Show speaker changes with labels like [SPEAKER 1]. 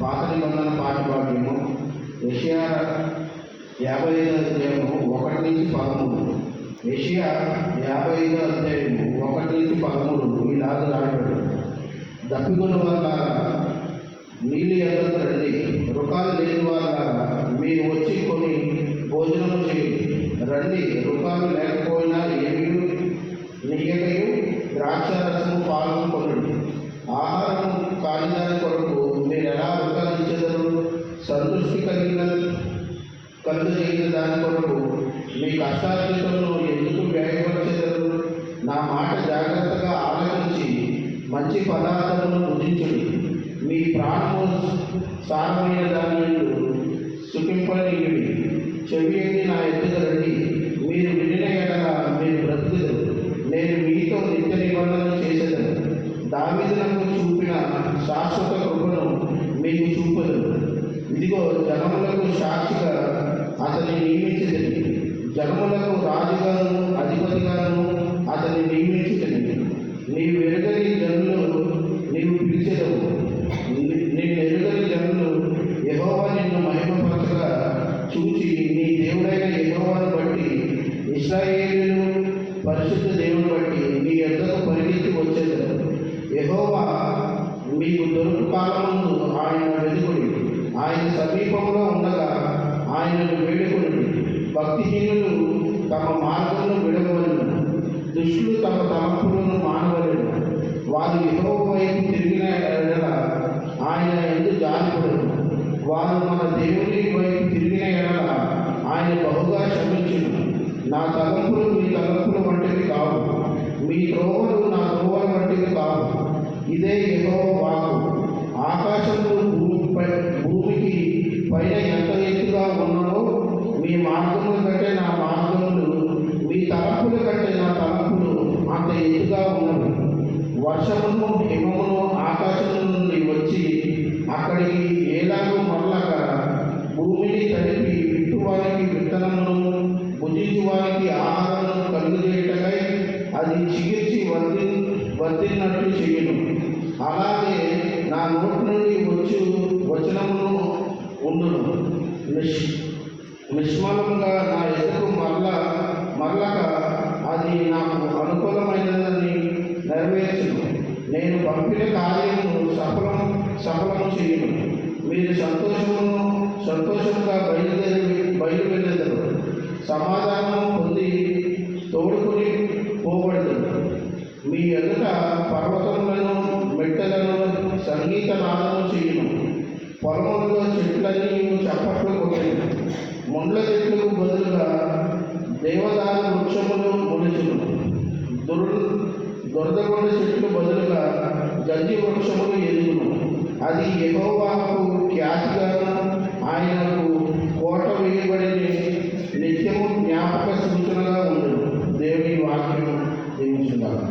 [SPEAKER 1] పాత నిబంధన పాట భాగ్యము యెషయా 55వ అధ్యాయము 1 నుంచి 13. యెషయా 55వ అధ్యాయము 1 నుంచి 13 ఇలాగ రాయబడింది. దప్పిగొన్న వారులారా నీళ్ళు ఎదురు రండి, రుకాలు లేని వారులారా మీరు వచ్చి కొని భోజనము చేయండి. రండి, రుకాలు లేకపోయినా ఏమీ నీయకయు ద్రాక్షారసము పాలను కొనండి. ఆహారం కానిదాని కొరకు మీరు ఎలా రుకాలించెదరు? సంతృష్టి కలుగజేసిన దాని కొరకు మీ కష్టార్జితమును ఎందుకు వ్యయపరచెదరు? నా మాట జాగ్రత్తగా ఆలోచించి మంచి పదార్థమును భుజించుడి. మీ ప్రాణము సారమైన దాని సుఖింపనీయుడి. చెవి ఎత్తి నా ఎత్తుకు రండి, మీరు వినిన ఎడల మీరు బ్రతుకుదురు. నేను మీతో నిత్య నిబంధన చేసేదను. దావీదునకు చూపిన శాశ్వత కృపను మీకు చూపదు. ఇదిగో జనములకు సాక్షిగా అతన్ని నియమించదని, జనములకు రాజుగాను అధిపతిగాను అతన్ని నియమించదని. నీవు ఎరుగని జనులు నీవు పిలిచెదవు. నేను ఎరుగని జనులు యెహోవా నిన్ను మహిమపరచగా చూచి నీ దేవుడైన యెహోవాను బట్టి ఇశ్రాయేలు పరిశుద్ధ దేవుని బట్టి నీ యొద్దకు పరిగెత్తి వచ్చేదరు. యెహోవా మీకు దొరుకు కాలముందు ఆయన వెతుకుడి. ఆయన సమీపంలో ఉండగా ఆయనను వేడుకొనుడి. భక్తిహీనులు తమ మార్గమును విడవలను, దుష్టులు తమ తలంపులను మానవలను. వారు యెహోవా వైపు తిరిగిన ఎడల ఆయన యందు జాలిపడరు. వారు మన దేవుని వైపు తిరిగిన ఎడల ఆయన బహుగా క్షమించును. నా తలంపులు మీ తలంపుల వంటివి కావు, మీ త్రోవలు నా త్రోవల వంటివి కావు. ఇదే యెహోవా వాక్కు. ఆకాశములు భూమికి పైన ఎంత ఎత్తుగా ఉన్నదో మీ మార్గముల కంటే నా మార్గములు, మీ తలంపుల కంటే నా తలంపులు అంత ఎత్తుగా ఉన్నవి. వర్షమును హిమమును ఆకాశము నుండి వచ్చి అక్కడికి ఏలాగో మరలగా భూమిని తడిపి విత్తువారికి విత్తనమును భుజించువారికి ఆహారమును కలుగజేయటకై అది చిగిర్చి వర్ధిల్లినట్లు చేయును. అలాగే నా నోటి నుండి వచనమును ఉండును. నిష్మలంగా నా ఎదురు మరలక అది నాకు అనుకూలమైనదని నెరవేర్చును. నేను పంపిన కార్యమును సఫలము చేయును. మీరు సంతోషంగా బయలువెళ్ళెదరు. సమాధానం పొంది తోడుకుని పోబడదు. మీ ఎదుట పర్వతములను మెట్టలను సంగీత నాదము చేయును. పొలములలో చెట్లన్నీ చప్పట్లు కొట్టను. ముండ్ల చెట్లకు బదులుగా దేవదారు వృక్షములు మొలుచును. దొరదగొండ చెట్లు బదులుగా గంజి వృక్షములు ఎదుగును. అది యెహోవాకు ఖ్యాతిగాను ఆయనకు కోట వేయబడిన నిత్యము జ్ఞాపక సూచనగా ఉండదు. దేవుని వాక్యం దీవించుగాక.